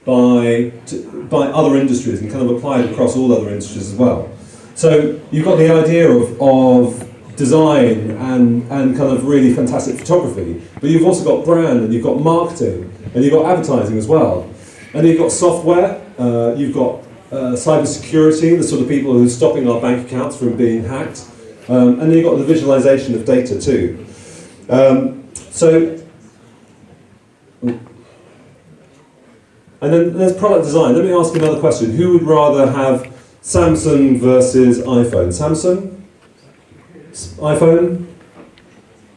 by other industries and kind of applied across all other industries as well. So you've got the idea of design and kind of really fantastic photography, but you've also got brand and you've got marketing and you've got advertising as well. And then you've got software, you've got cyber security, the sort of people who are stopping our bank accounts from being hacked, and then you've got the visualization of data too. And then there's product design. Let me ask you another question. Who would rather have Samsung versus iPhone? Samsung? iPhone?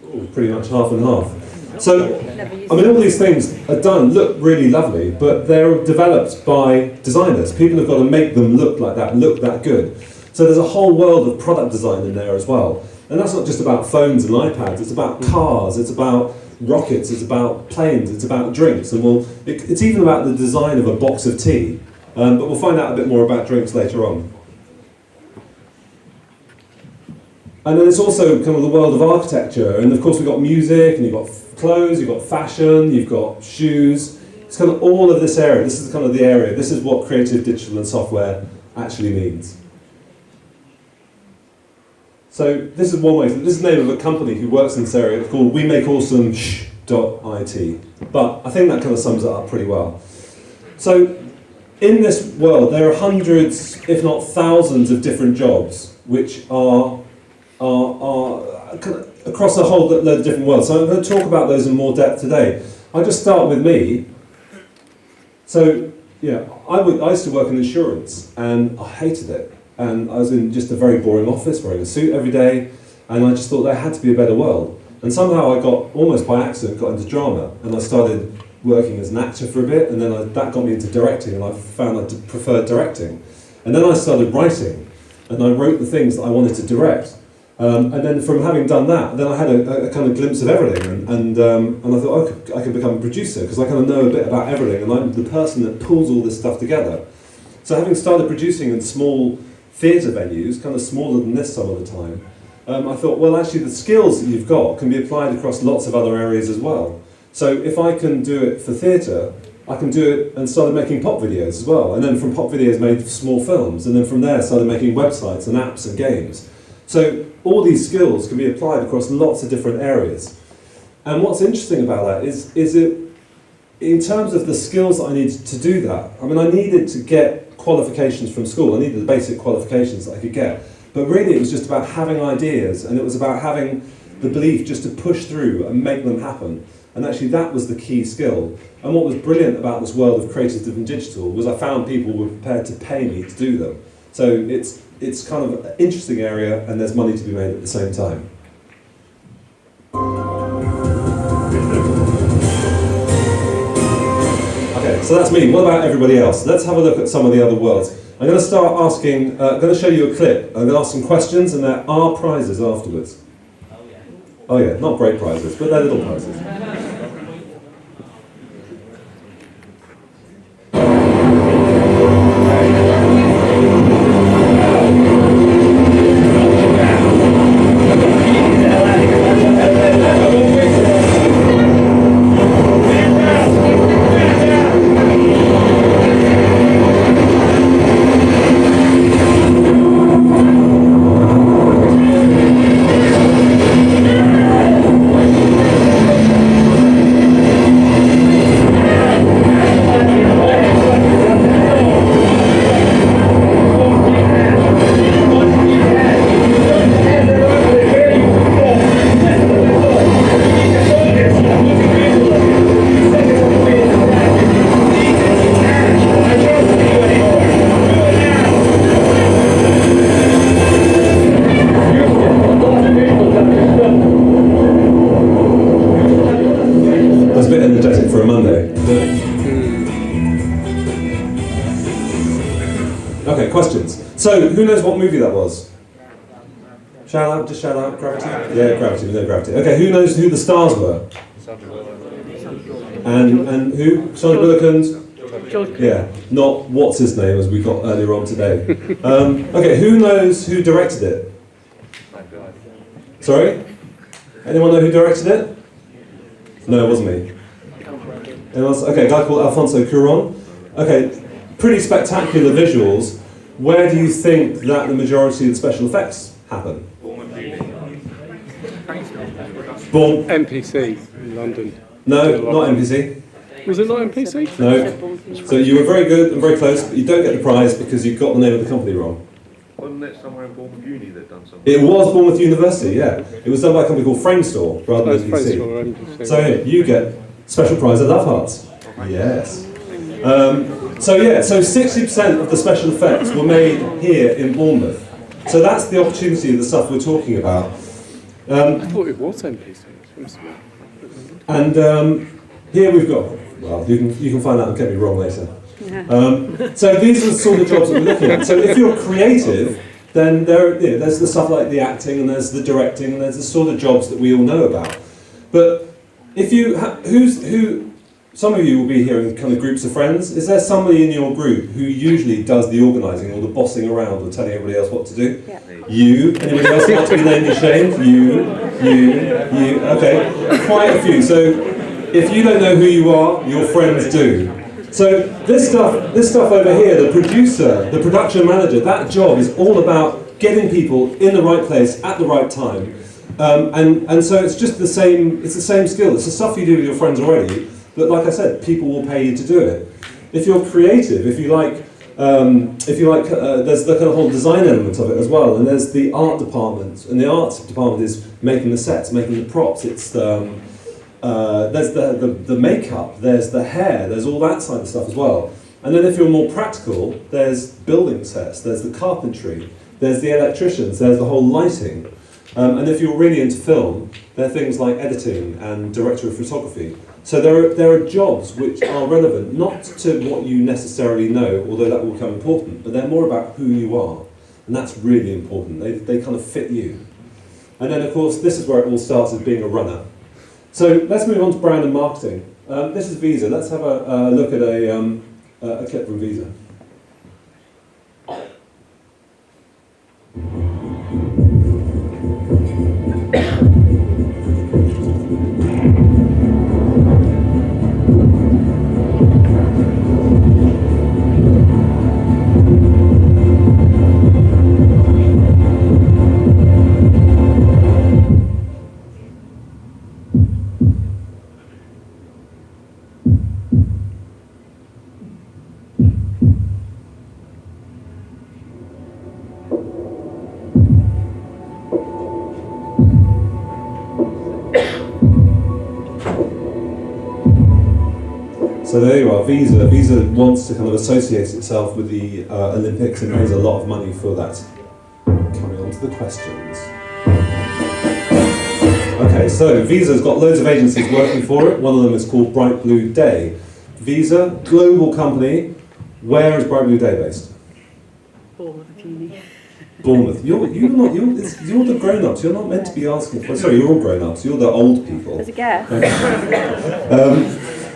Ooh, pretty much half and half. So, I mean, all these things are done, look really lovely, but they're developed by designers. People have got to make them look like that, look that good. So there's a whole world of product design in there as well. And that's not just about phones and iPads, it's about cars, it's about rockets, it's about planes, it's about drinks, and it's even about the design of a box of tea. But we'll find out a bit more about drinks later on. And then it's also kind of the world of architecture, and of course we've got music, and you've got clothes, you've got fashion, you've got shoes. It's kind of all of this area. This is kind of the area. This is what creative, digital, and software actually means. So this is one way. This is the name of a company who works in this area. It's called WeMakeAwesome.it. But I think that kind of sums it up pretty well. So in this world, there are hundreds, if not thousands, of different jobs which are across a whole load of different worlds. So I'm going to talk about those in more depth today. I'll just start with me. So, yeah, I used to work in insurance, and I hated it. And I was in just a very boring office, wearing a suit every day, and I just thought there had to be a better world. And somehow I got, almost by accident, got into drama, and I started working as an actor for a bit, and then that got me into directing, and I found I preferred directing. And then I started writing, and I wrote the things that I wanted to direct. And then from having done that, then I had a kind of glimpse of everything, and I thought I could become a producer, because I kind of know a bit about everything, and I'm the person that pulls all this stuff together. So having started producing in small theatre venues, kind of smaller than this some of the time, I thought, well, actually the skills that you've got can be applied across lots of other areas as well. So if I can do it for theatre, I can do it, and started making pop videos as well, and then from pop videos made small films, and then from there started making websites and apps and games. So all these skills can be applied across lots of different areas. And what's interesting about that is it, in terms of the skills that I needed to do that, I mean, I needed to get qualifications from school. I needed the basic qualifications that I could get. But really it was just about having ideas, and it was about having the belief just to push through and make them happen. And actually that was the key skill. And what was brilliant about this world of creative and digital was I found people were prepared to pay me to do them. So it's kind of an interesting area, and there's money to be made at the same time. Okay, so that's me. What about everybody else? Let's have a look at some of the other worlds. I'm going to start asking, I'm going to show you a clip. I'm going to ask some questions, and there are prizes afterwards. Oh yeah, not great prizes, but they're little prizes. Okay, questions. So, who knows what movie that was? Shout out, just shout out, Gravity? Yeah, Gravity, we know Gravity. Okay, who knows who the stars were? And who? Sandra Bullock and? Yeah, not what's his name as we got earlier on today. Okay, who knows who directed it? Sorry? Anyone know who directed it? No, it wasn't me. Anyone else? Okay, a guy called Alfonso Cuarón. Okay, pretty spectacular visuals. Where do you think that the majority of the special effects happen? MPC in London. No, not MPC. Was it not MPC? No. So you were very good and very close, but you don't get the prize because you got the name of the company wrong. Wasn't it somewhere in Bournemouth Uni that done something? It was Bournemouth University, yeah. It was done by a company called Framestore rather than MPC. So yeah, you get special prize at Love Hearts. Yes. So 60% of the special effects were made here in Bournemouth. So that's the opportunity of the stuff we're talking about. I thought it was MPC. And here we've got, well, you can find out and get me wrong later. So these are the sort of jobs that we're looking at. So if you're creative, then there's the stuff like the acting, and there's the directing, and there's the sort of jobs that we all know about. But if you, some of you will be here in kind of groups of friends. Is there somebody in your group who usually does the organising or the bossing around or telling everybody else what to do? Yeah. You? Anybody else not to be named and shamed? You. Okay, quite a few. So if you don't know who you are, your friends do. So this stuff over here, the producer, the production manager, that job is all about getting people in the right place at the right time. And so it's just the same skill. It's the stuff you do with your friends already. But like I said, people will pay you to do it. If you're creative, if you like, there's the kind of whole design element of it as well. And there's the art department, and the art department is making the sets, making the props. It's there's the makeup, there's the hair, there's all that side of stuff as well. And then if you're more practical, there's building sets, there's the carpentry, there's the electricians, there's the whole lighting. And if you're really into film, there are things like editing and director of photography. So there are jobs which are relevant, not to what you necessarily know, although that will become important, but they're more about who you are. And that's really important. They kind of fit you. And then, of course, this is where it all starts as being a runner. So let's move on to brand and marketing. This is Visa. Let's have a look at a clip from Visa. So there you are, Visa. Visa wants to kind of associate itself with the Olympics and raise a lot of money for that. Coming on to the questions. Okay, so Visa's got loads of agencies working for it. One of them is called Bright Blue Day. Visa, global company. Where is Bright Blue Day based? Bournemouth Uni. Bournemouth. You're the grown-ups. You're not meant to be asking for. Sorry, you're all grown-ups. You're the old people. As a guess.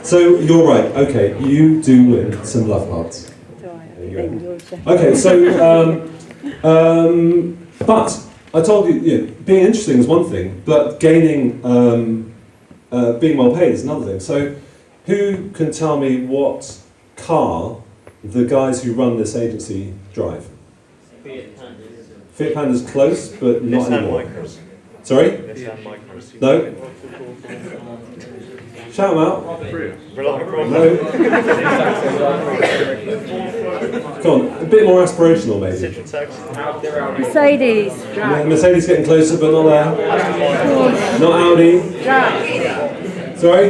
So you're right. Okay, you do win some love hearts. Do I? There you go. Okay, so but I told you, being interesting is one thing, but gaining, being well paid is another thing. So who can tell me what car the guys who run this agency drive? Fiat Panda's close, but not anymore. Sorry? No? Shout them out. No? Come on, a bit more aspirational maybe. Mercedes. Mercedes getting closer, but not there. Not Audi. Sorry?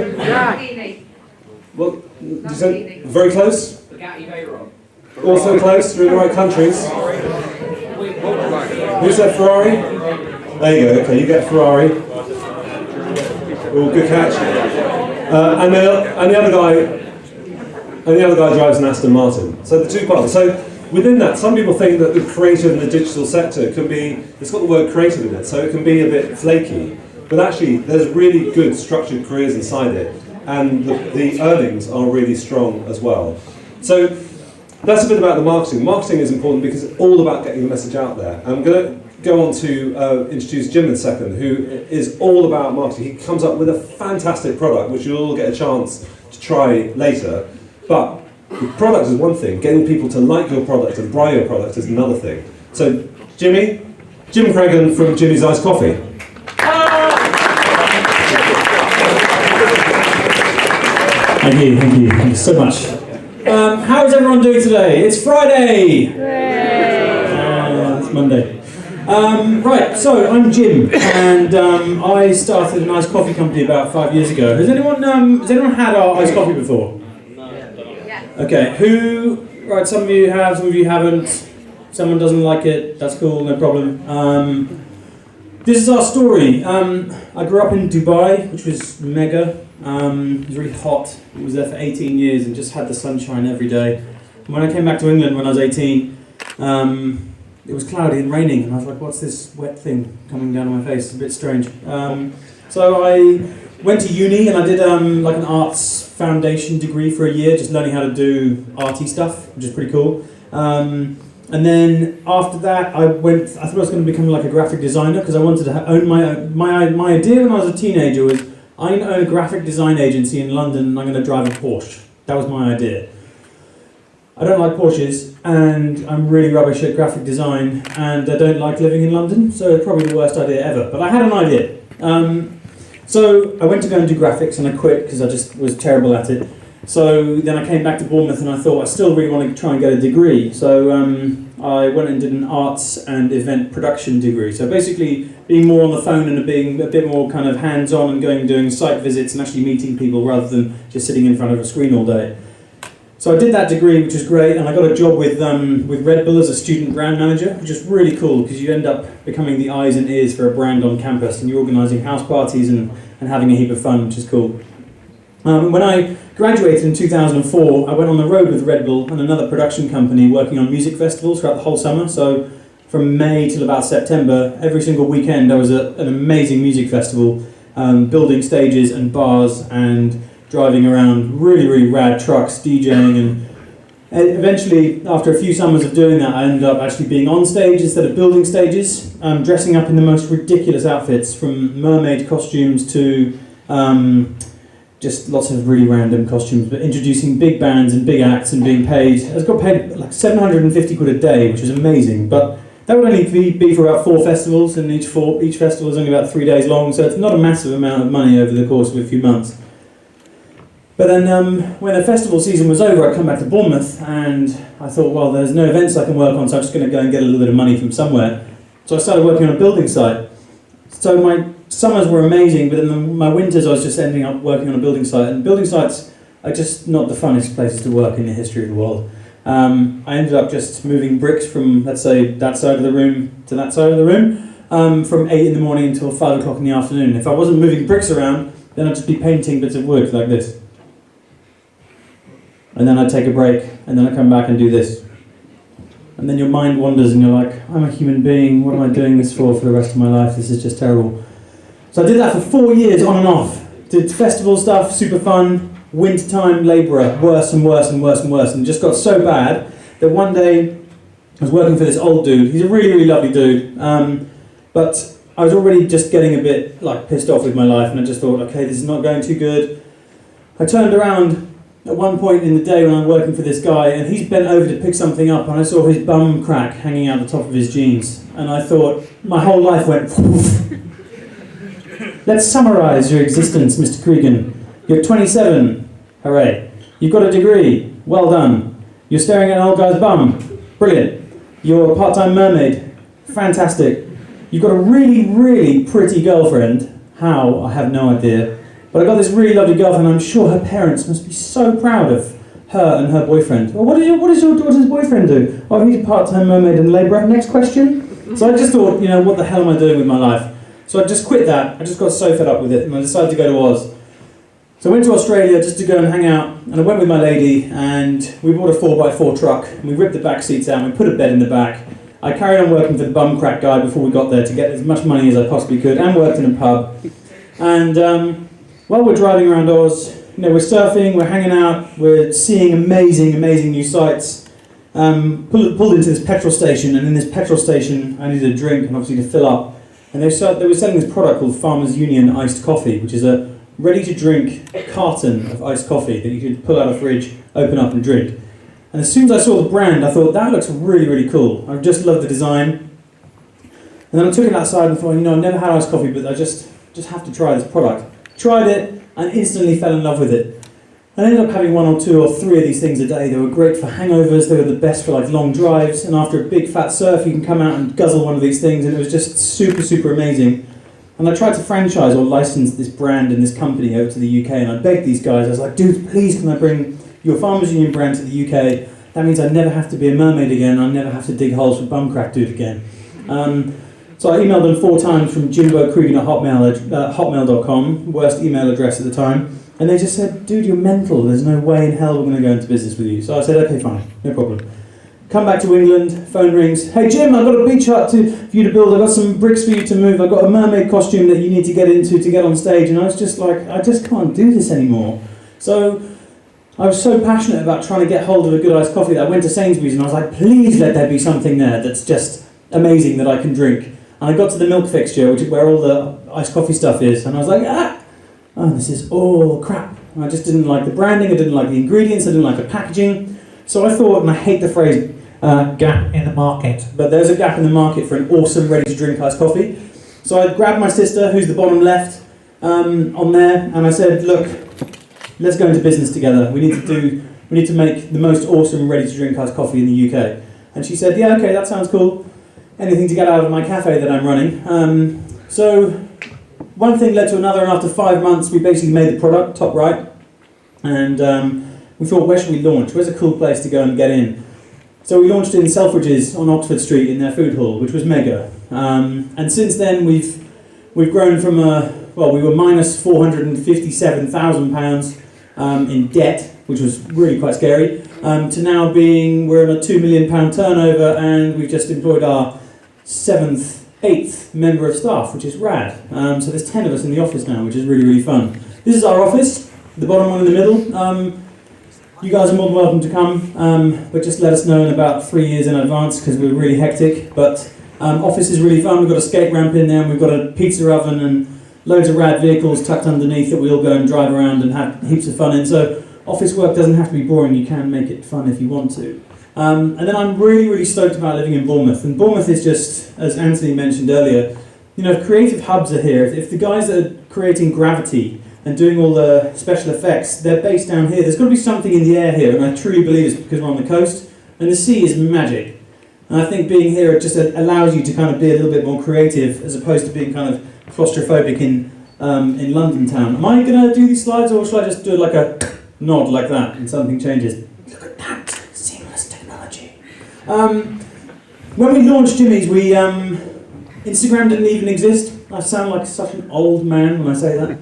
What? Did you say very close? Also close, you're in the right countries. Who said Ferrari? There you go, okay, you get Ferrari. Oh, good catch. And the other guy drives an Aston Martin. So the two parts. So within that, some people think that the creative and the digital sector can be, it's got the word creative in it, so it can be a bit flaky. But actually, there's really good structured careers inside it, and the earnings are really strong as well. So that's a bit about the marketing. Marketing is important because it's all about getting the message out there. I'm going to go on to introduce Jim in a second, who is all about marketing. He comes up with a fantastic product, which you'll all get a chance to try later. But The product is one thing, getting people to like your product and buy your product is another thing. So, Jim Creggan from Jimmy's Iced Coffee. Thank you so much. How is everyone doing today? It's Friday! It's Monday. Right, so I'm Jim, and I started an iced coffee company about 5 years ago. Has anyone had our iced coffee before? Okay, right, some of you have, some of you haven't. Someone doesn't like it, that's cool, no problem. This is our story. I grew up in Dubai, which was mega. It was really hot. I was there for 18 years and just had the sunshine every day. And when I came back to England when I was 18, it was cloudy and raining, and I was like, what's this wet thing coming down on my face? It's a bit strange. So I went to uni and I did like an arts foundation degree for a year, just learning how to do arty stuff, which is pretty cool. And then after that, I thought I was going to become like a graphic designer because I wanted to own my idea when I was a teenager was I'm going to own a graphic design agency in London and I'm going to drive a Porsche. That was my idea. I don't like Porsches and I'm really rubbish at graphic design and I don't like living in London, so it's probably the worst idea ever. But I had an idea. So I went to go and do graphics and I quit because I just was terrible at it. So then I came back to Bournemouth and I thought I still really want to try and get a degree. So I went and did an arts and event production degree. So basically being more on the phone and being a bit more kind of hands-on and going and doing site visits and actually meeting people rather than just sitting in front of a screen all day. So I did that degree, which was great, and I got a job with Red Bull as a student brand manager, which is really cool because you end up becoming the eyes and ears for a brand on campus and you're organising house parties and having a heap of fun, which is cool. When I graduated in 2004, I went on the road with Red Bull and another production company working on music festivals throughout the whole summer. So from May till about September, every single weekend I was at an amazing music festival, building stages and bars and driving around really, really rad trucks, DJing, and eventually, after a few summers of doing that, I ended up actually being on stage instead of building stages, dressing up in the most ridiculous outfits, from mermaid costumes to just lots of really random costumes, but introducing big bands and big acts and being paid. I got paid like 750 quid a day, which was amazing, but that would only be for about 4 festivals, and each festival is only about 3 days long, so it's not a massive amount of money over the course of a few months. But then when the festival season was over, I'd come back to Bournemouth and I thought, well, there's no events I can work on, so I'm just going to go and get a little bit of money from somewhere. So I started working on a building site. So my summers were amazing, but in my winters I was just ending up working on a building site. And building sites are just not the funnest places to work in the history of the world. I ended up just moving bricks from, let's say, that side of the room to that side of the room, from 8 in the morning until 5 o'clock in the afternoon. If I wasn't moving bricks around, then I'd just be painting bits of wood like this. And then I'd take a break, and then I'd come back and do this. And then your mind wanders and you're like, I'm a human being, what am I doing this for the rest of my life? This is just terrible. So I did that for 4 years on and off. Did festival stuff, super fun, wintertime labourer, worse and worse and worse and worse. And it just got so bad that one day I was working for this old dude. He's a really, really lovely dude. But I was already just getting a bit like pissed off with my life, and I just thought, okay, this is not going too good. I turned around at one point in the day when I'm working for this guy, and he's bent over to pick something up, and I saw his bum crack hanging out the top of his jeans, and I thought, my whole life went poof. Let's summarise your existence, Mr. Cregan. You're 27, hooray. You've got a degree, well done. You're staring at an old guy's bum, brilliant. You're a part-time mermaid, fantastic. You've got a really, really pretty girlfriend, how, I have no idea. But I got this really lovely girlfriend, and I'm sure her parents must be so proud of her and her boyfriend. Well, what does your daughter's boyfriend do? Oh, he's a part-time mermaid and labourer. Next question. So I just thought, what the hell am I doing with my life? So I just quit that. I just got so fed up with it, and I decided to go to Oz. So I went to Australia just to go and hang out, and I went with my lady, and we bought a 4x4 truck, and we ripped the back seats out, and we put a bed in the back. I carried on working for the bum crack guy before we got there to get as much money as I possibly could, and worked in a pub. And while we're driving around Oz, we're surfing, we're hanging out, we're seeing amazing, amazing new sights. Pulled into this petrol station, and in this petrol station I needed a drink and obviously to fill up. And they were selling this product called Farmers Union Iced Coffee, which is a ready-to-drink carton of iced coffee that you could pull out of the fridge, open up and drink. And as soon as I saw the brand, I thought, that looks really, really cool. I just love the design. And then I took it outside and thought, you know, I've never had iced coffee, but I just have to try this product. Tried it and instantly fell in love with it. I ended up having 1 or 2 or 3 of these things a day. They were great for hangovers, they were the best for like long drives, and after a big fat surf you can come out and guzzle one of these things, and it was just super, super amazing. And I tried to franchise or license this brand and this company over to the UK, and I begged these guys, I was like, dude, please can I bring your Farmers Union brand to the UK? That means I never have to be a mermaid again, I never have to dig holes for bumcrack dude again. So I emailed them 4 times from jimbocregan@hotmail.com, worst email address at the time. And they just said, dude, you're mental. There's no way in hell we're going to go into business with you. So I said, okay, fine, no problem. Come back to England, phone rings. Hey, Jim, I've got a beach hut for you to build. I've got some bricks for you to move. I've got a mermaid costume that you need to get into to get on stage. And I was just like, I just can't do this anymore. So I was so passionate about trying to get hold of a good iced coffee that I went to Sainsbury's and I was like, please let there be something there that's just amazing that I can drink. And I got to the milk fixture, which is where all the iced coffee stuff is. And I was like, oh, this is all crap. I just didn't like the branding, I didn't like the ingredients, I didn't like the packaging. So I thought, and I hate the phrase gap in the market, but there's a gap in the market for an awesome ready-to-drink iced coffee. So I grabbed my sister, who's the bottom left, on there, and I said, look, let's go into business together. We need to make the most awesome ready-to-drink iced coffee in the UK. And she said, yeah, okay, that sounds cool. Anything to get out of my cafe that I'm running. So one thing led to another, and after 5 months we basically made the product, top right, and we thought, where should we launch? Where's a cool place to go and get in? So we launched in Selfridges on Oxford Street in their food hall, which was mega. And since then we've grown from we were minus £457,000 in debt, which was really quite scary, to now we're on a £2 million turnover, and we've just employed our 8th member of staff, which is rad. So there's 10 of us in the office now, which is really, really fun. This is our office, the bottom one in the middle. You guys are more than welcome to come, but just let us know in about 3 years in advance, because we're really hectic. But office is really fun. We've got a skate ramp in there, and we've got a pizza oven and loads of rad vehicles tucked underneath that we all go and drive around and have heaps of fun in. So office work doesn't have to be boring. You can make it fun if you want to. And then I'm really, really stoked about living in Bournemouth. And Bournemouth is just, as Anthony mentioned earlier, you know, if creative hubs are here, if the guys that are creating Gravity and doing all the special effects, they're based down here, there's got to be something in the air here, and I truly believe it's because we're on the coast, and the sea is magic. And I think being here just allows you to kind of be a little bit more creative, as opposed to being kind of claustrophobic in London town. Am I going to do these slides, or should I just do like a nod like that and something changes? Look at that, seamless technology. When we launched Jimmy's, Instagram didn't even exist. I sound like such an old man when I say that.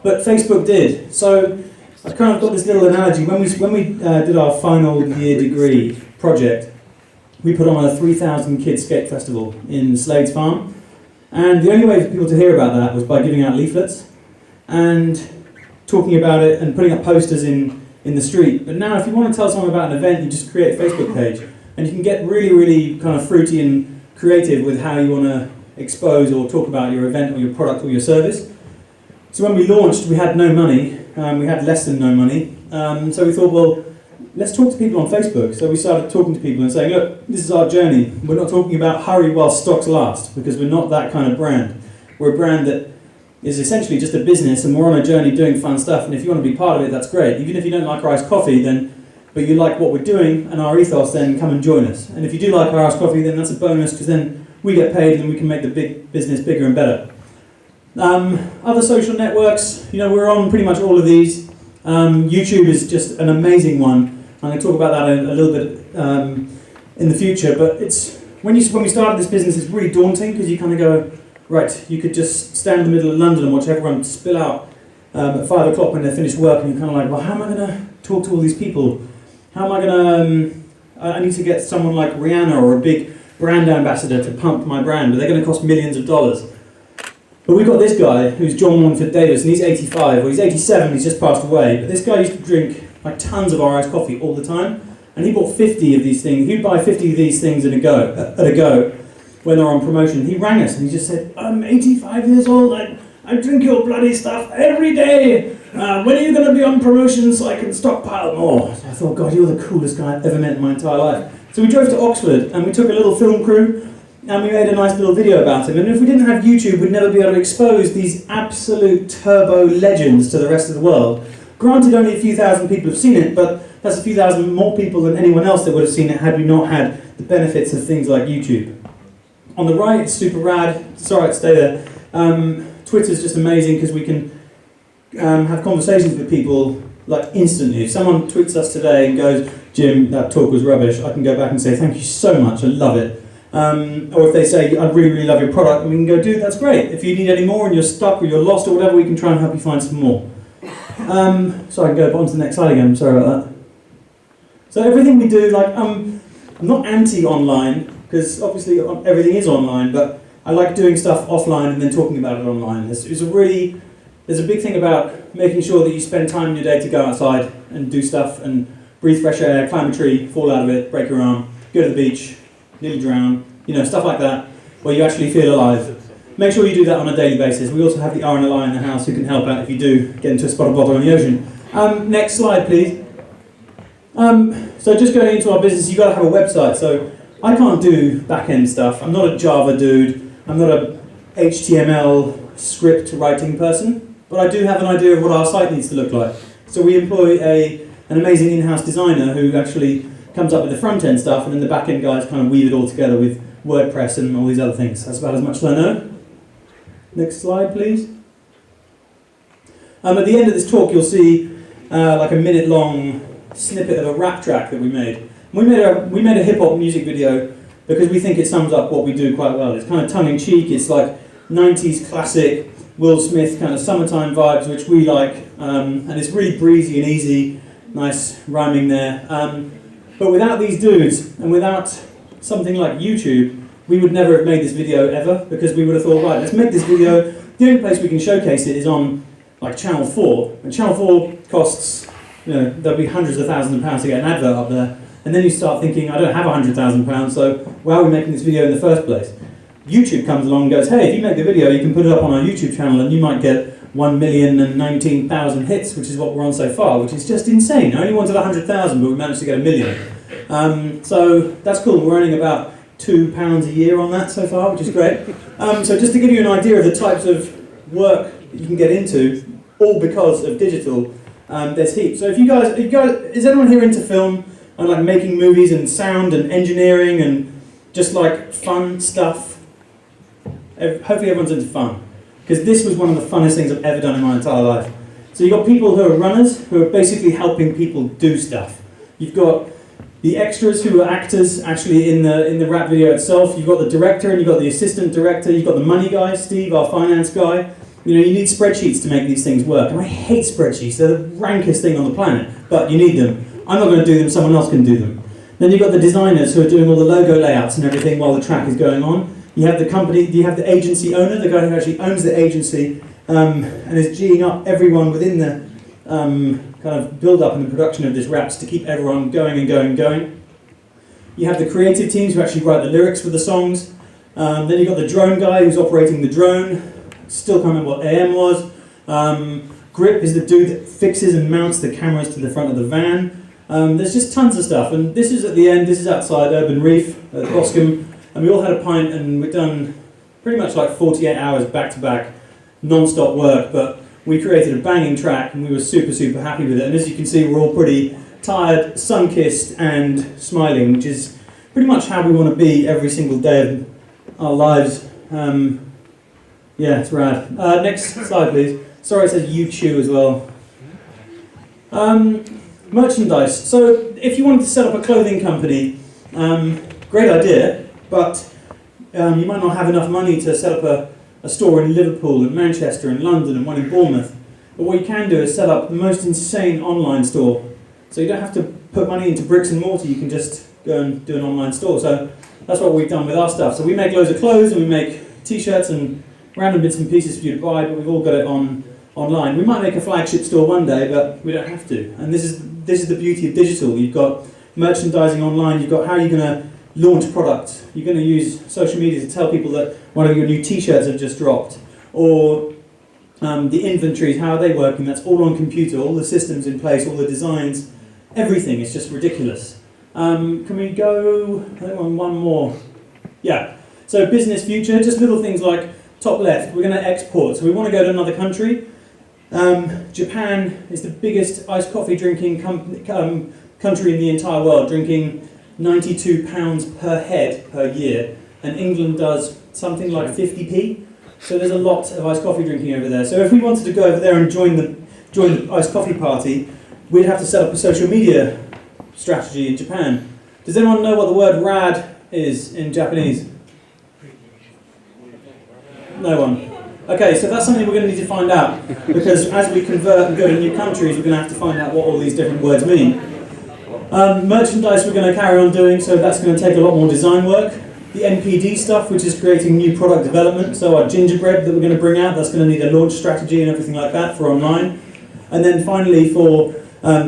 But Facebook did. So I've kind of got this little analogy. When we did our final year degree project, we put on a 3,000 kids skate festival in Slade's Farm. And the only way for people to hear about that was by giving out leaflets and talking about it and putting up posters in the street. But now if you want to tell someone about an event, you just create a Facebook page. And you can get really, really kind of fruity and creative with how you want to expose or talk about your event or your product or your service. So when we launched, we had no money. We had less than no money. So we thought, well, let's talk to people on Facebook. So we started talking to people and saying, look, this is our journey. We're not talking about hurry while stocks last, because we're not that kind of brand. We're a brand that is essentially just a business, and we're on a journey doing fun stuff. And if you want to be part of it, that's great. Even if you don't like our iced coffee, but you like what we're doing and our ethos, then come and join us. And if you do like our iced coffee, then that's a bonus, because then we get paid and we can make the big business bigger and better. Other social networks, you know, we're on pretty much all of these. YouTube is just an amazing one. I'm going to talk about that a little bit in the future, but when we started this business, it's really daunting, because you kind of go, right, you could just stand in the middle of London and watch everyone spill out at 5 o'clock when they're finished work, and you're kind of like, well, how am I going to talk to all these people? How am I going to, I need to get someone like Rihanna or a big brand ambassador to pump my brand, but they're going to cost millions of dollars. But we've got this guy who's John Montford Davis, and he's 85, well he's 87, he's just passed away, but this guy used to drink like tons of our iced coffee all the time, and he bought 50 of these things. He'd buy 50 of these things at a go when they're on promotion. He rang us and he just said, I'm 85 years old, I drink your bloody stuff every day. when are you going to be on promotion so I can stockpile more? So I thought, God, you're the coolest guy I've ever met in my entire life. So we drove to Oxford and we took a little film crew and we made a nice little video about him. And if we didn't have YouTube, we'd never be able to expose these absolute turbo legends to the rest of the world. Granted, only a few thousand people have seen it, but that's a few thousand more people than anyone else that would have seen it had we not had the benefits of things like YouTube. On the right, it's super rad. Sorry, I'd stay there. Twitter's just amazing because we can have conversations with people like instantly. If someone tweets us today and goes, Jim, that talk was rubbish, I can go back and say, thank you so much, I love it. Or if they say, I really, really love your product, and we can go, dude, that's great. If you need any more and you're stuck or you're lost or whatever, we can try and help you find some more. So I can go on to the next slide again, I'm sorry about that. So everything we do, like, I'm not anti-online, because obviously everything is online, but I like doing stuff offline and then talking about it online. There's a big thing about making sure that you spend time in your day to go outside and do stuff and breathe fresh air, climb a tree, fall out of it, break your arm, go to the beach, nearly drown, stuff like that, where you actually feel alive. Make sure you do that on a daily basis. We also have the RNLI in the house who can help out if you do get into a spot of bother in the ocean. Next slide, please. So just going into our business, you've got to have a website. So I can't do back-end stuff. I'm not a Java dude. I'm not a HTML script writing person. But I do have an idea of what our site needs to look like. So we employ an amazing in-house designer who actually comes up with the front-end stuff, and then the back-end guys kind of weave it all together with WordPress and all these other things. That's about as much as I know. Next slide, please. At the end of this talk, you'll see like a minute-long snippet of a rap track that we made. We made a hip-hop music video because we think it sums up what we do quite well. It's kind of tongue-in-cheek. It's like 90s classic Will Smith kind of summertime vibes, which we like, and it's really breezy and easy, nice rhyming there. But without these dudes and without something like YouTube, we would never have made this video ever, because we would have thought, right, let's make this video. The only place we can showcase it is on like Channel 4, and Channel 4 costs, there'll be hundreds of thousands of pounds to get an advert up there, and then you start thinking, I don't have £100,000, so why are we making this video in the first place? YouTube comes along and goes, hey, if you make the video, you can put it up on our YouTube channel and you might get 1,019,000 hits, which is what we're on so far, which is just insane. I only wanted 100,000, but we managed to get 1 million. So that's cool. We're earning about £2 a year on that so far, which is great. So just to give you an idea of the types of work you can get into, all because of digital, there's heaps. So if you guys, is anyone here into film and like making movies and sound and engineering and just like fun stuff? Hopefully everyone's into fun, because this was one of the funnest things I've ever done in my entire life. So you've got people who are runners, who are basically helping people do stuff. You've got the extras who are actors actually in the rap video itself. You've got the director and you've got the assistant director. You've got the money guy, Steve, our finance guy. You need spreadsheets to make these things work. And I hate spreadsheets. They're the rankest thing on the planet, but you need them. I'm not going to do them, someone else can do them. Then you've got the designers who are doing all the logo layouts and everything while the track is going on. You have the company, you have the agency owner, the guy who actually owns the agency and is G'ing up everyone within the kind of build-up and the production of this raps to keep everyone going and going and going. You have the creative teams who actually write the lyrics for the songs. Then you've got the drone guy who's operating the drone. Still can't remember what AM was. Grip is the dude that fixes and mounts the cameras to the front of the van. There's just tons of stuff. And this is at the end, this is outside Urban Reef at Boscombe. And we all had a pint and we'd done pretty much like 48 hours back-to-back, non-stop work, but we created a banging track and we were super, super happy with it. And as you can see, we're all pretty tired, sun-kissed and smiling, which is pretty much how we want to be every single day of our lives. Yeah, it's rad. Next slide, please. Sorry, it says you chew as well. Merchandise. So if you wanted to set up a clothing company, great idea. But you might not have enough money to set up a store in Liverpool and Manchester and London and one in Bournemouth. But what you can do is set up the most insane online store. So you don't have to put money into bricks and mortar, you can just go and do an online store. So that's what we've done with our stuff. So we make loads of clothes and we make t-shirts and random bits and pieces for you to buy, but we've all got it online. We might make a flagship store one day, but we don't have to. And this is the beauty of digital. You've got merchandising online, you've got how you're going to launch products. You're going to use social media to tell people that one of your new t-shirts have just dropped, or the inventories, how are they working? That's all on computer, all the systems in place, all the designs, everything is just ridiculous. Can we go, I think one more. Yeah, so business future, just little things like top left, we're going to export, so we want to go to another country. Japan is the biggest iced coffee drinking country in the entire world, drinking £92 per head per year, and England does something like 50p. So there's a lot of iced coffee drinking over there. So if we wanted to go over there and join the iced coffee party, we'd have to set up a social media strategy in Japan. Does anyone know what the word rad is in Japanese? No one. Okay, so that's something we're going to need to find out, because as we convert and go to new countries, we're going to have to find out what all these different words mean. Merchandise we're going to carry on doing, so that's going to take a lot more design work. The NPD stuff, which is creating new product development, so our gingerbread that we're going to bring out, that's going to need a launch strategy and everything like that for online. And then finally for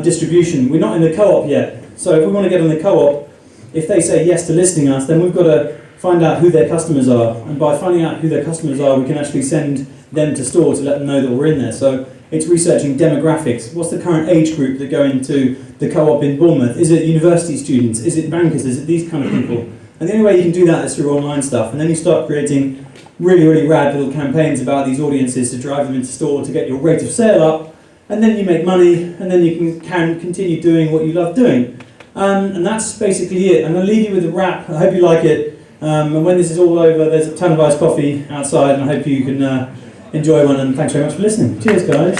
distribution, we're not in the co-op yet, so if we want to get in the co-op, if they say yes to listing us, then we've got to find out who their customers are, and by finding out who their customers are, we can actually send them to store to let them know that we're in there. So it's researching demographics. What's the current age group that go into the co-op in Bournemouth? Is it university students? Is it bankers? Is it these kind of people? And the only way you can do that is through online stuff, and then you start creating really, really rad little campaigns about these audiences to drive them into store to get your rate of sale up, and then you make money, and then you can continue doing what you love doing. And that's basically it. I'm going to leave you with a wrap. I hope you like it. And when this is all over, there's a ton of iced coffee outside, and I hope you can enjoy one, and thanks very much for listening. Cheers, guys.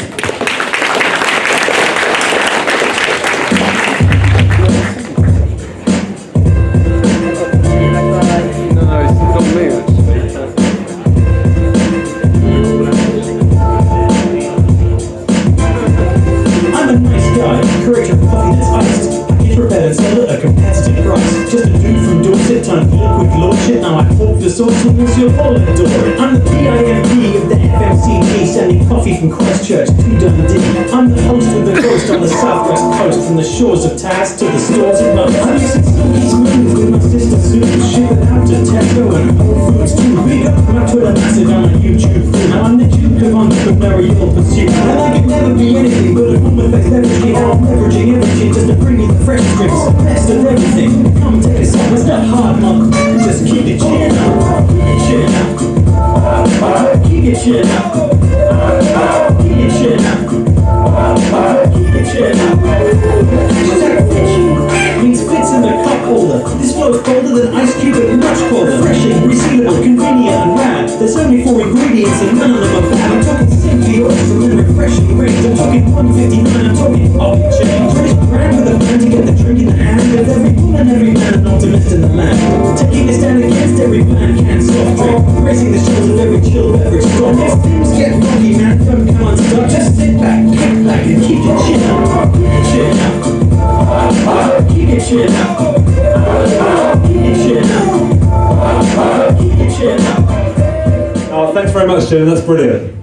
I'm a nice guy, encourage a coffee that's iced. Package prepared and sell at a competitive price. Just a dude from Dorset, time for liquid lordship. Now I hawk the sauce and Monsieur Paul adore it. I'm the PIMP of the FMCG, sending coffee from Christchurch to Dundee. I'm the host of the ghost on the southwest coast, from the shores of Taz to the stores of London. I'm mixing silky smooth with my sister Sue, ship it out to Tesco and Whole Foods too. Big up my Twitter message on my YouTube feed. Now I'm the Duke of entrepreneurial pursuit, and I could never be anything but a woman that's leveraging out, leveraging everything just to bring you the fresh drinks, the best of everything. Come take a sip, it's not hard, Mark. Just keep it chin up, keep it chin up, keep it chin up, keep it chin up, keep it chin up. Means fits in the cup holder. This flow's colder than ice cube, but much colder. Refreshing, resealable, convenient and rad. There's only 4 ingredients and none of them are bad. I'm talking simply awesome and refreshing range. I'm talking 159, I'm talking pocket change. British brand with a plan to get the drink in the hand of every woman, every man, an optimist in the land. Taking a stand against every bland can soft drink, racing the shores of every chill beverage store. If things get rocky, man, don't come unstuck. Just sit back, kick back, and keep your chin up. Keep your chin up. Keep your chin up. Keep your chin up. Keep your chin up. Oh, thanks very much, Jim. That's brilliant.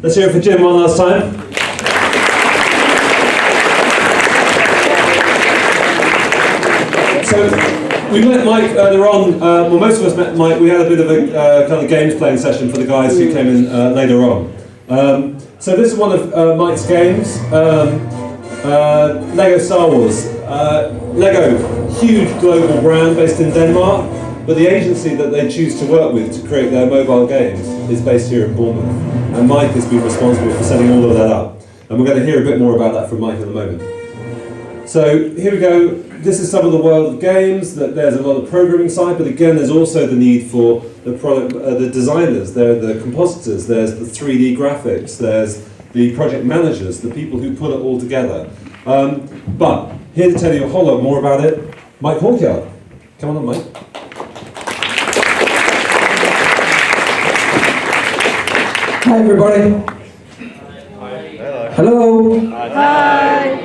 Let's hear it for Jim one last time. So we met Mike earlier on. Well, most of us met Mike. We had a bit of a kind of games playing session for the guys who came in later on. So this is one of Mike's games. Lego Star Wars. Lego, huge global brand based in Denmark, but the agency that they choose to work with to create their mobile games is based here in Bournemouth. And Mike has been responsible for setting all of that up. And we're going to hear a bit more about that from Mike in a moment. So here we go. This is some of the world of games. There's a lot of programming side, but again, there's also the need for the product, the designers, the compositors, there's the 3D graphics, there's the project managers, the people who put it all together. But here to tell you a whole lot more about it, Mike Hawkyard. Come on up, Mike. Hi, everybody. Hello. Hi.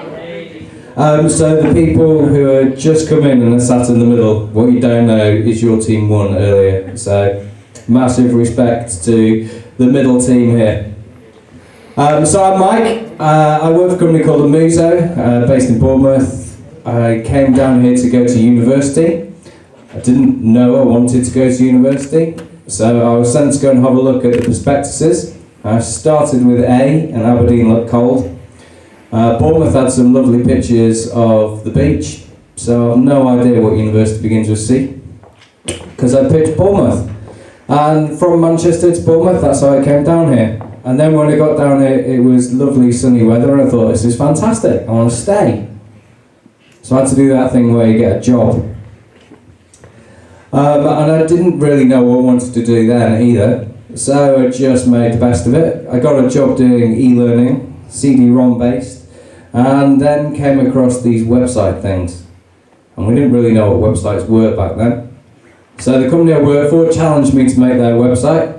So the people who are just come in and are sat in the middle, what you don't know is your team won earlier. So massive respect to the middle team here. So I'm Mike. I work for a company called Amuso, based in Bournemouth. I came down here to go to university. I didn't know I wanted to go to university, so I was sent to go and have a look at the prospectuses. I started with A, and Aberdeen looked cold. Bournemouth had some lovely pictures of the beach, so I've no idea what university begins with C, because I picked Bournemouth. And from Manchester to Bournemouth, that's how I came down here. And then when I got down here, it was lovely sunny weather, and I thought, this is fantastic, I want to stay. So I had to do that thing where you get a job. And I didn't really know what I wanted to do then either, so I just made the best of it. I got a job doing e-learning, CD-ROM based, and then came across these website things. And we didn't really know what websites were back then. So the company I worked for challenged me to make their website.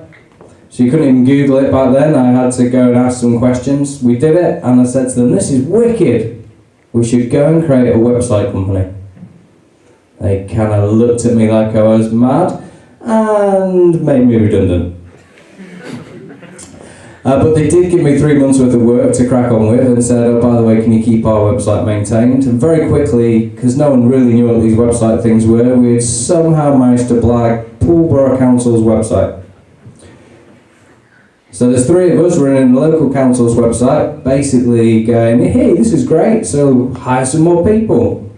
So you couldn't even Google it back then, I had to go and ask some questions. We did it, and I said to them, this is wicked. We should go and create a website company. They kind of looked at me like I was mad, and made me redundant. But they did give me 3 months worth of work to crack on with, and said, oh, by the way, can you keep our website maintained? And very quickly, because no one really knew what these website things were, we had somehow managed to blag Poole Borough Council's website. So there's 3 of us running the local council's website, basically going, hey, this is great, so hire some more people.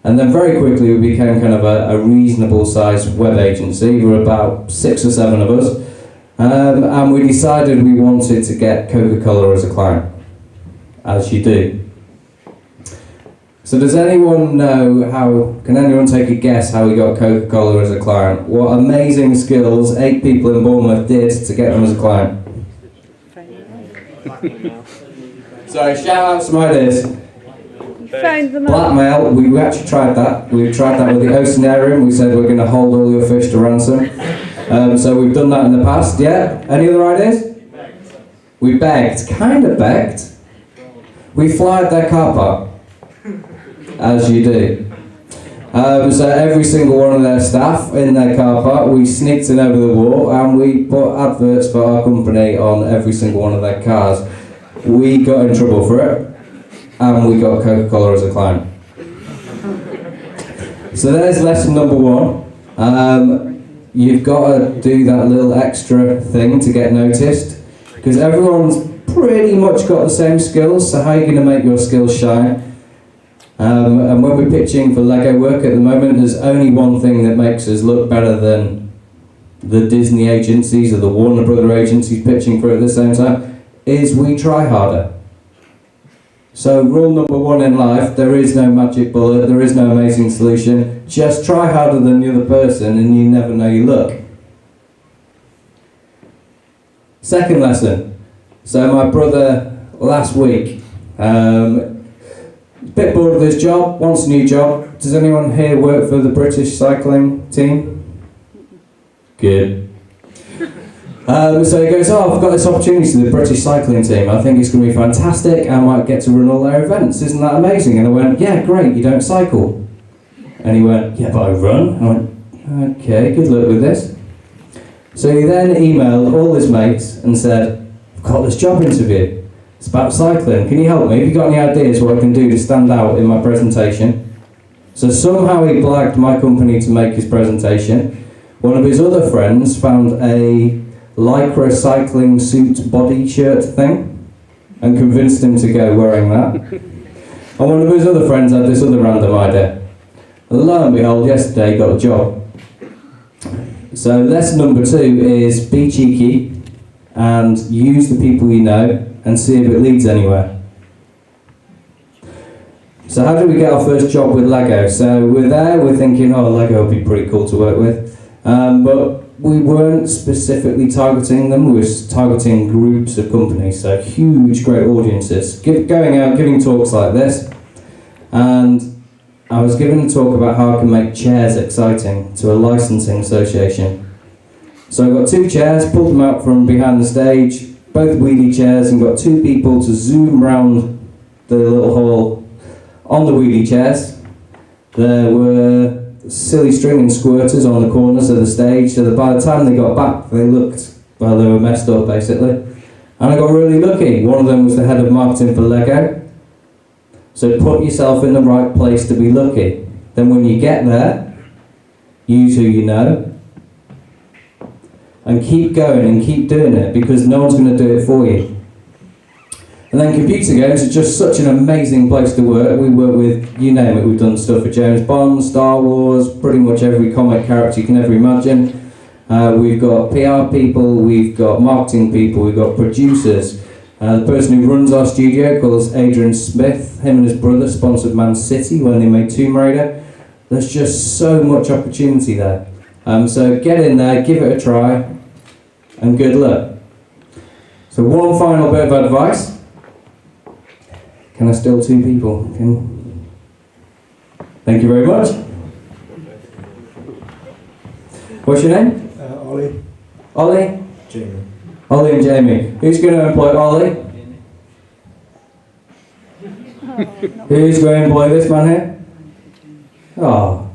And then very quickly we became kind of a reasonable sized web agency. We were about 6 or 7 of us. And we decided we wanted to get Coca-Cola as a client, as you do. So does anyone know can anyone take a guess how we got Coca-Cola as a client? What amazing skills 8 people in Bournemouth did to get them as a client? So shout out some ideas. You found them out. Blackmail, we actually tried that. We tried that with the Oceanarium. We said we're going to hold all your fish to ransom. So we've done that in the past, yeah? Any other ideas? We begged, kind of begged. We flyed their car park. As you do. So every single one of their staff in their car park, we sneaked in over the wall and we put adverts for our company on every single one of their cars. We got in trouble for it, and we got Coca-Cola as a client. So there's lesson number 1. You've got to do that little extra thing to get noticed, because everyone's pretty much got the same skills, so how are you going to make your skills shine? And when we're pitching for Lego work at the moment, there's only one thing that makes us look better than the Disney agencies or the Warner Brother agencies pitching for it at the same time, is we try harder. So rule number 1 in life, there is no magic bullet, there is no amazing solution, just try harder than the other person and you never know your luck. Second lesson, so my brother last week, bit bored of his job, wants a new job. Does anyone here work for the British cycling team? Good. So he goes, oh, I've got this opportunity to the British cycling team. I think it's going to be fantastic. I might get to run all their events. Isn't that amazing? And I went, yeah, great, you don't cycle. And he went, yeah, but I run. I went, okay, good luck with this. So he then emailed all his mates and said, I've got this job interview. It's about cycling. Can you help me? Have you got any ideas what I can do to stand out in my presentation? So somehow he blagged my company to make his presentation. One of his other friends found a Lycra cycling suit body shirt thing and convinced him to go wearing that. And one of his other friends had this other random idea. And lo and behold, yesterday he got a job. So lesson number 2 is be cheeky and use the people you know and see if it leads anywhere. So how did we get our first job with Lego? So we're thinking, oh, Lego would be pretty cool to work with. But we weren't specifically targeting them, we were targeting groups of companies, so huge, great audiences. Going out, giving talks like this, and I was given a talk about how I can make chairs exciting to a licensing association. So I got 2 chairs, pulled them out from behind the stage, both wheelie chairs, and got 2 people to zoom round the little hall on the wheelie chairs. There were silly stringing squirters on the corners of the stage, so that by the time they got back, they looked, well, they were messed up basically. And I got really lucky. One of them was the head of marketing for Lego. So put yourself in the right place to be lucky. Then when you get there, use who you know. and keep going and keep doing it, because no one's going to do it for you. And then computer games are just such an amazing place to work. We work with, you name it, we've done stuff for James Bond, Star Wars, pretty much every comic character you can ever imagine. We've got PR people, we've got marketing people, we've got producers. The person who runs our studio, calls Adrian Smith, him and his brother sponsored Man City when they made Tomb Raider. There's just so much opportunity there. So get in there, give it a try, and good luck. So one final bit of advice. Can I steal 2 people? Thank you very much. What's your name? Ollie. Ollie? Jamie. Ollie and Jamie. Who's going to employ Ollie? Who's going to employ this man here? Oh.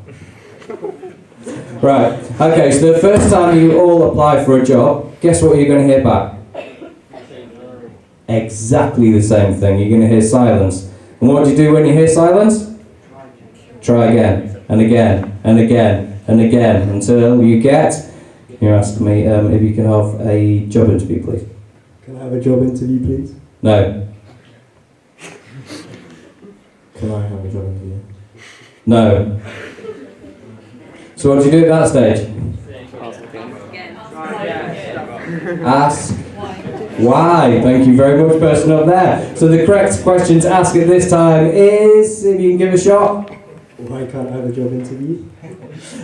Right. Okay, so the first time you all apply for a job, guess what you're going to hear back? Exactly the same thing. You're going to hear silence. And what do you do when you hear silence? Try again, and again, and again, and again, until you get... You asked me if you can have a job interview, please. Can I have a job interview, please? No. Can I have a job interview? No. So what do you do at that stage? Ask why. Thank you very much, person up there. So the correct question to ask at this time is, if you can give a shot. Why can't I have a job interview?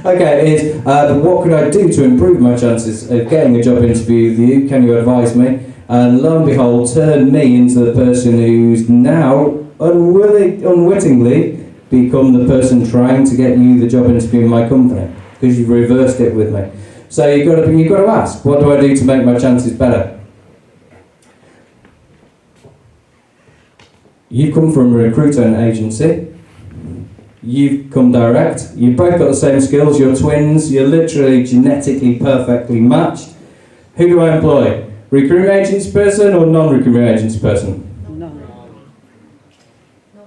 Okay, it is what could I do to improve my chances of getting a job interview with you? Can you advise me? And lo and behold, turn me into the person who's now unwittingly become the person trying to get you the job interview in my company, because you've reversed it with me. So you've got to ask, what do I do to make my chances better? You've come from a recruitment agency. You've come direct. You've both got the same skills. You're twins. You're literally genetically perfectly matched. Who do I employ? Recruitment agency person or non-recruitment agency person? None.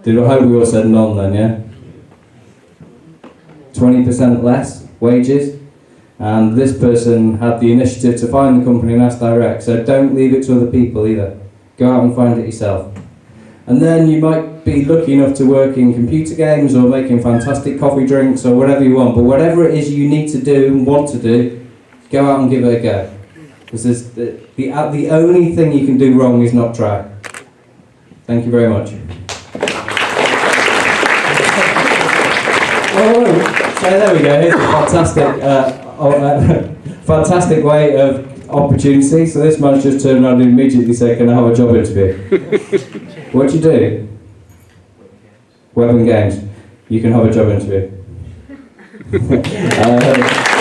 I hope we all said none then, yeah? 20% less wages. And this person had the initiative to find the company and ask direct. So don't leave it to other people either. Go out and find it yourself. And then you might be lucky enough to work in computer games or making fantastic coffee drinks or whatever you want. But whatever it is you need to do and want to do, go out and give it a go. Because the only thing you can do wrong is not try. Thank you very much. Oh, so there we go. Here's a fantastic way of opportunity. So this man's just turned around and immediately said, "Can I have a job interview?" What do you do? Web and games. You can have a job interview.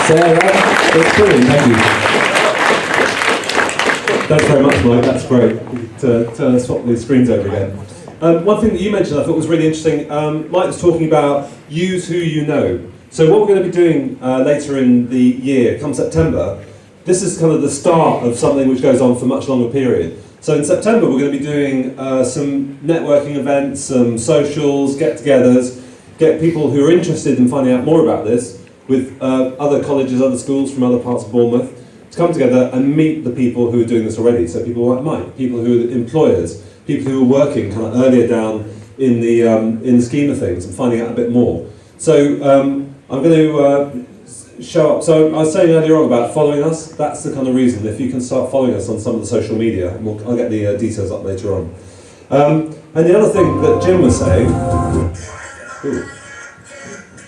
Sarah, it's brilliant, thank you. Thanks very much, Mike. That's great. To swap the screens over again. One thing that you mentioned I thought was really interesting. Mike was talking about use who you know. So what we're going to be doing later in the year, come September, this is kind of the start of something which goes on for a much longer period. So in September we're going to be doing some networking events, some socials, get-togethers, get people who are interested in finding out more about this with other colleges, other schools from other parts of Bournemouth to come together and meet the people who are doing this already. So people like Mike, people who are employers, people who are working kind of earlier down in the scheme of things and finding out a bit more. So I'm going to show up. So I was saying earlier on about following us. That's the kind of reason. If you can start following us on some of the social media, and I'll get the details up later on. And the other thing that Jim was saying. Ooh.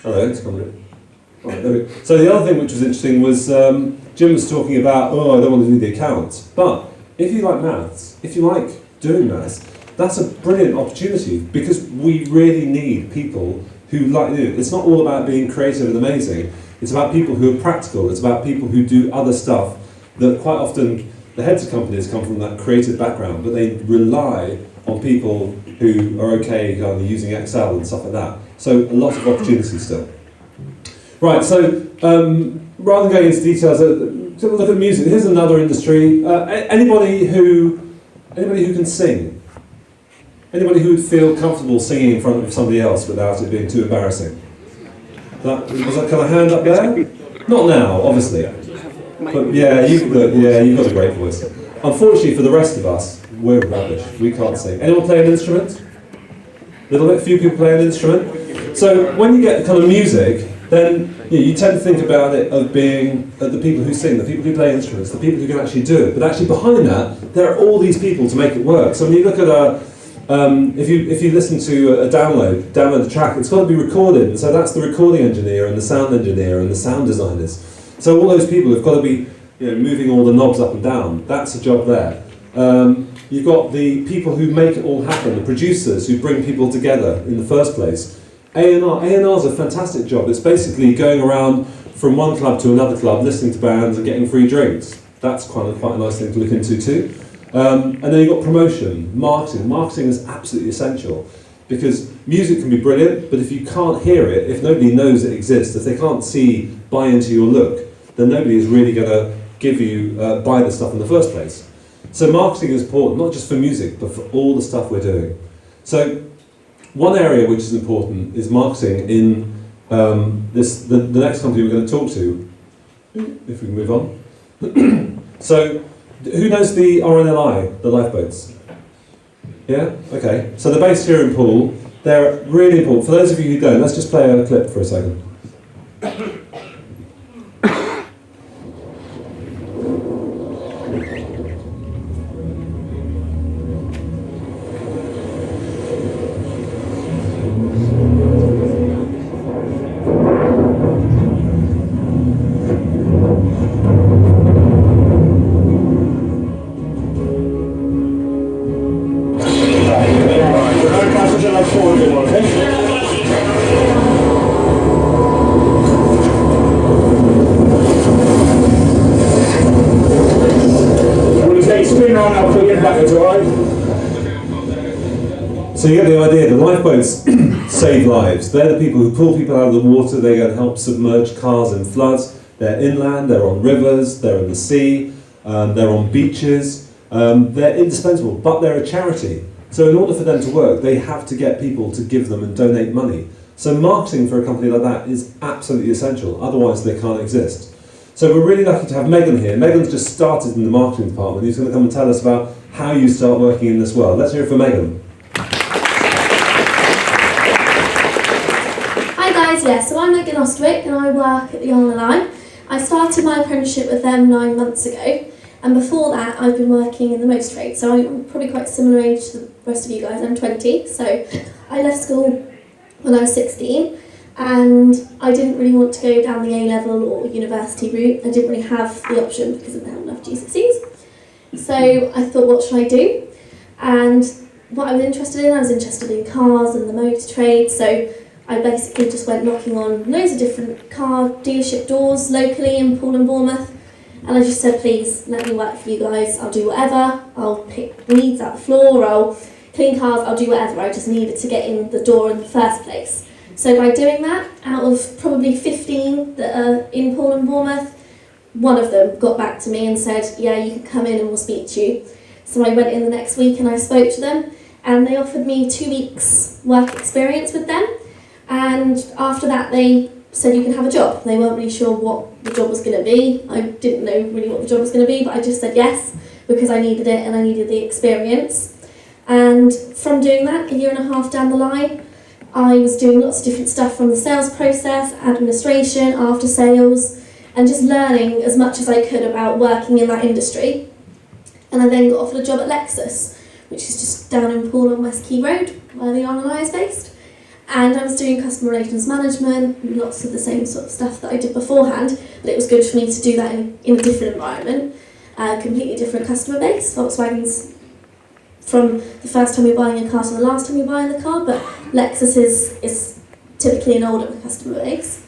Hello, it's coming. Right, there we go. So the other thing which was interesting was Jim was talking about, oh, I don't want to do the accounts. But if you like maths, if you like doing maths, that's a brilliant opportunity because we really need people who like you. It's not all about being creative and amazing. It's about people who are practical. It's about people who do other stuff that quite often the heads of companies come from that creative background, but they rely on people who are okay kind of using Excel and stuff like that. So a lot of opportunities still. Right, so rather than going into details, look at music. Here's another industry. Anybody who can sing? Anybody who would feel comfortable singing in front of somebody else without it being too embarrassing? Was that kind of hand up there? Not now, obviously. But yeah, you've got a great voice. Unfortunately for the rest of us, we're rubbish. We can't sing. Anyone play an instrument? Little bit, few people play an instrument. So when you get kind of music, then you tend to think about it of being the people who sing, the people who play instruments, the people who can actually do it. But actually behind that, there are all these people to make it work. So when you look at if you listen to a download a track, it's got to be recorded. And so that's the recording engineer and the sound engineer and the sound designers. So all those people have got to be moving all the knobs up and down. That's a job there. You've got the people who make it all happen, the producers who bring people together in the first place. A&R is a fantastic job. It's basically going around from one club to another club, listening to bands and getting free drinks. That's quite a nice thing to look into too. And then you've got promotion, marketing. Marketing is absolutely essential because music can be brilliant, but if you can't hear it, if nobody knows it exists, if they can't buy into your look, then nobody is really going to give you, buy the stuff in the first place. So marketing is important, not just for music, but for all the stuff we're doing. So one area which is important is marketing in the next company we're going to talk to, if we can move on. So, who knows the RNLI, the lifeboats? Yeah? Okay. So they're based here in Poole. They're really important. For those of you who don't, let's just play a clip for a second. So you get the idea, the lifeboats save lives. They're the people who pull people out of the water, they go and help submerge cars in floods. They're inland, they're on rivers, they're in the sea, they're on beaches. They're indispensable, but they're a charity. So in order for them to work, they have to get people to give them and donate money. So marketing for a company like that is absolutely essential, otherwise they can't exist. So we're really lucky to have Megan here. Megan's just started in the marketing department. He's going to come and tell us about how you start working in this world. Let's hear it from Megan. Hi guys, so I'm Megan Ostwick and I work at the RNLI. I started my apprenticeship with them 9 months ago, and before that I've been working in the motor trade, so I'm probably quite similar age to the rest of you guys. I'm 20, so I left school when I was 16 and I didn't really want to go down the A-level or university route. I didn't really have the option because I didn't have enough GCSEs. So I thought, what should I do? And what I was interested in cars and the motor trade, so I basically just went knocking on loads of different car dealership doors locally in Poole and Bournemouth, and I just said, please let me work for you guys, I'll do whatever, I'll pick weeds out the floor, I'll clean cars, I'll do whatever, I just needed to get in the door in the first place. So by doing that, out of probably 15 that are in Poole and Bournemouth, one of them got back to me and said, yeah, you can come in and we'll speak to you. So I went in the next week and I spoke to them, and they offered me 2 weeks work experience with them. And after that, they said you can have a job. They weren't really sure what the job was going to be. I didn't know really what the job was going to be, but I just said yes because I needed it and I needed the experience. And from doing that, 1.5 years down the line, I was doing lots of different stuff from the sales process, administration, after sales, and just learning as much as I could about working in that industry. And I then got offered a job at Lexus, which is just down in Poole on West Key Road, where the RNLI is based. And I was doing customer relations management, lots of the same sort of stuff that I did beforehand, but it was good for me to do that in a different environment, completely different customer base. Volkswagen's from the first time you're buying a car to the last time you're buying the car, but Lexus is typically an older customer base.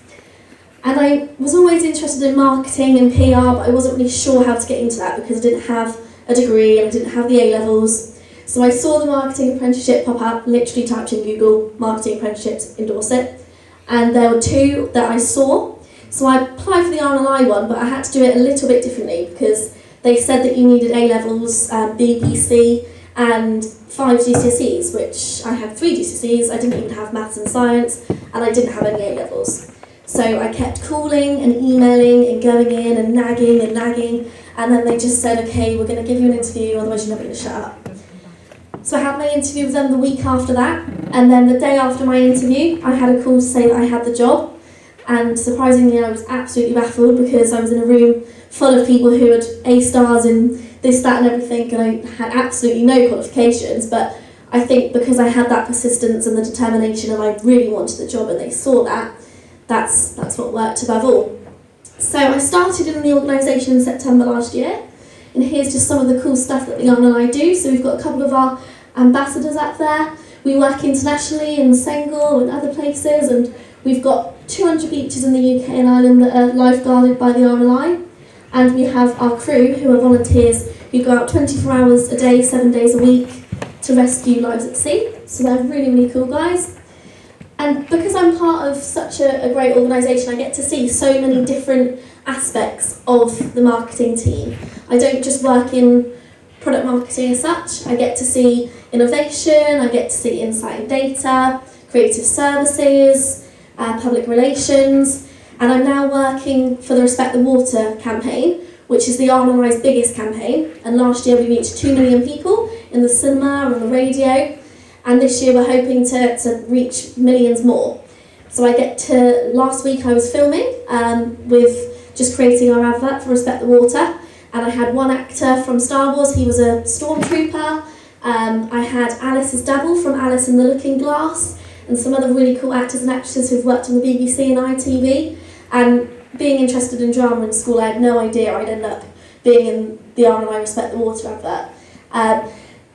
And I was always interested in marketing and PR, but I wasn't really sure how to get into that because I didn't have a degree and I didn't have the A-levels. So I saw the marketing apprenticeship pop up, literally typed in Google, marketing apprenticeships in Dorset, and there were 2 that I saw. So I applied for the RNLI one, but I had to do it a little bit differently because they said that you needed A-levels, BPC, and 5 GCSEs, which I had 3 GCSEs, I didn't even have maths and science, and I didn't have any A-levels. So I kept calling and emailing and going in and nagging, and then they just said, okay, we're going to give you an interview, otherwise you're never going to shut up. So I had my interview with them the week after that, and then the day after my interview, I had a call to say that I had the job, and surprisingly I was absolutely baffled because I was in a room full of people who had A-stars in this, that and everything, and I had absolutely no qualifications, but I think because I had that persistence and the determination and I really wanted the job and they saw that, that's what worked above all. So I started in the organisation in September last year, and here's just some of the cool stuff that the RNLI do. So we've got a couple of our ambassadors up there. We work internationally in Senegal and other places, and we've got 200 beaches in the UK and Ireland that are lifeguarded by the RNLI. And we have our crew who are volunteers who go out 24 hours a day, 7 days a week to rescue lives at sea. So they're really, really cool guys. And because I'm part of such a great organisation, I get to see so many different aspects of the marketing team. I don't just work in product marketing as such. I get to see innovation, I get to see insight and data, creative services, public relations, and I'm now working for the Respect the Water campaign, which is the RNLI's biggest campaign. And last year we reached 2 million people in the cinema and on the radio. And this year we're hoping to reach millions more. So last week I was filming with just creating our advert for Respect the Water, and I had one actor from Star Wars, he was a stormtrooper. I had Alice's double from Alice in the Looking Glass, and some other really cool actors and actresses who've worked on the BBC and ITV. And being interested in drama in school, I had no idea I'd end up being in the RNLI Respect the Water advert.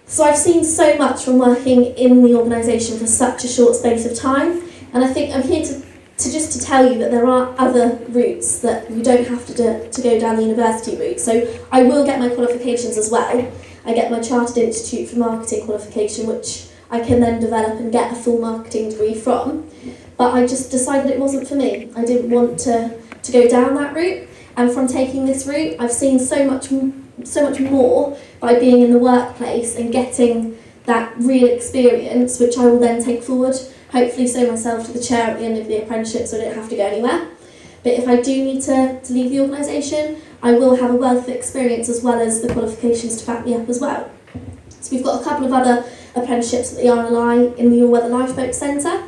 So I've seen so much from working in the organisation for such a short space of time, and I think I'm here to tell you that there are other routes, that you don't have to go down the university route. So I will get my qualifications as well. I get my Chartered Institute for Marketing qualification, which I can then develop and get a full marketing degree from. But I just decided it wasn't for me. I didn't want to go down that route, and from taking this route, I've seen so much more by being in the workplace and getting that real experience, which I will then take forward, hopefully sew myself to the chair at the end of the apprenticeship so I don't have to go anywhere. But if I do need to leave the organisation, I will have a wealth of experience as well as the qualifications to back me up as well. So we've got a couple of other apprenticeships at the RNLI in the All Weather Lifeboat Centre.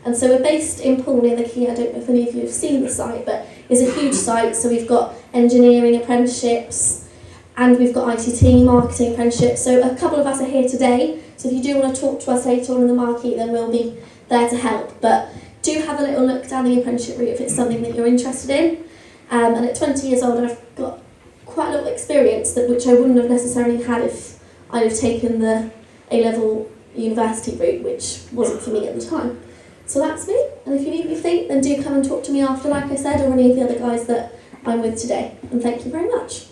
And so we're based in Poole near the quay. I don't know if any of you have seen the site, but it's a huge site. So we've got engineering apprenticeships, and we've got ICT, marketing apprenticeships. So a couple of us are here today. So if you do want to talk to us later on in the marquee, then we'll be there to help. But do have a little look down the apprenticeship route if it's something that you're interested in. And at 20 years old, I've got quite a lot of experience which I wouldn't have necessarily had if I'd have taken the A-level university route, which wasn't for me at the time. So that's me, and if you need anything, then do come and talk to me after, like I said, or any of the other guys that I'm with today. And thank you very much.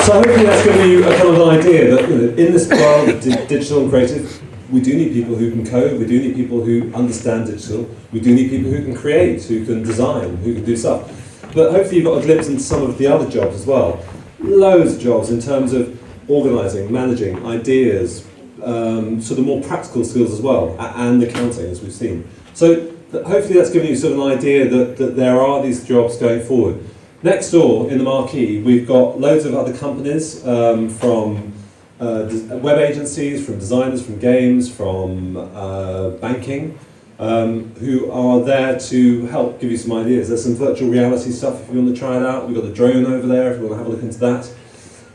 So hopefully that's given you a kind of an idea that in this world of digital and creative, we do need people who can code, we do need people who understand digital, we do need people who can create, who can design, who can do stuff. But hopefully you've got a glimpse into some of the other jobs as well. Loads of jobs in terms of organising, managing, ideas, sort of more practical skills as well, and accounting, as we've seen. So hopefully that's given you sort of an idea that there are these jobs going forward. Next door in the marquee, we've got loads of other companies from web agencies, from designers, from games, from banking, who are there to help give you some ideas. There's some virtual reality stuff if you want to try it out. We've got the drone over there if you want to have a look into that.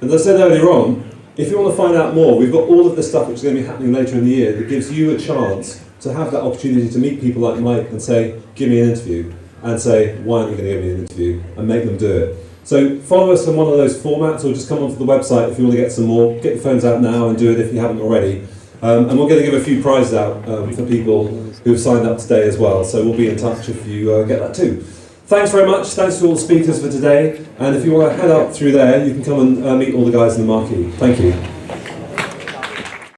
And as I said earlier on, if you want to find out more, we've got all of this stuff which is going to be happening later in the year that gives you a chance to have that opportunity to meet people like Mike and say, give me an interview, and say, why aren't you going to give me an interview, and make them do it. So follow us on one of those formats, or just come onto the website if you want to get some more. Get your phones out now and do it if you haven't already. And we're going to give a few prizes out for people who have signed up today as well, so we'll be in touch if you get that too. Thanks very much, thanks to all the speakers for today, and if you want to head up through there, you can come and meet all the guys in the marquee. Thank you.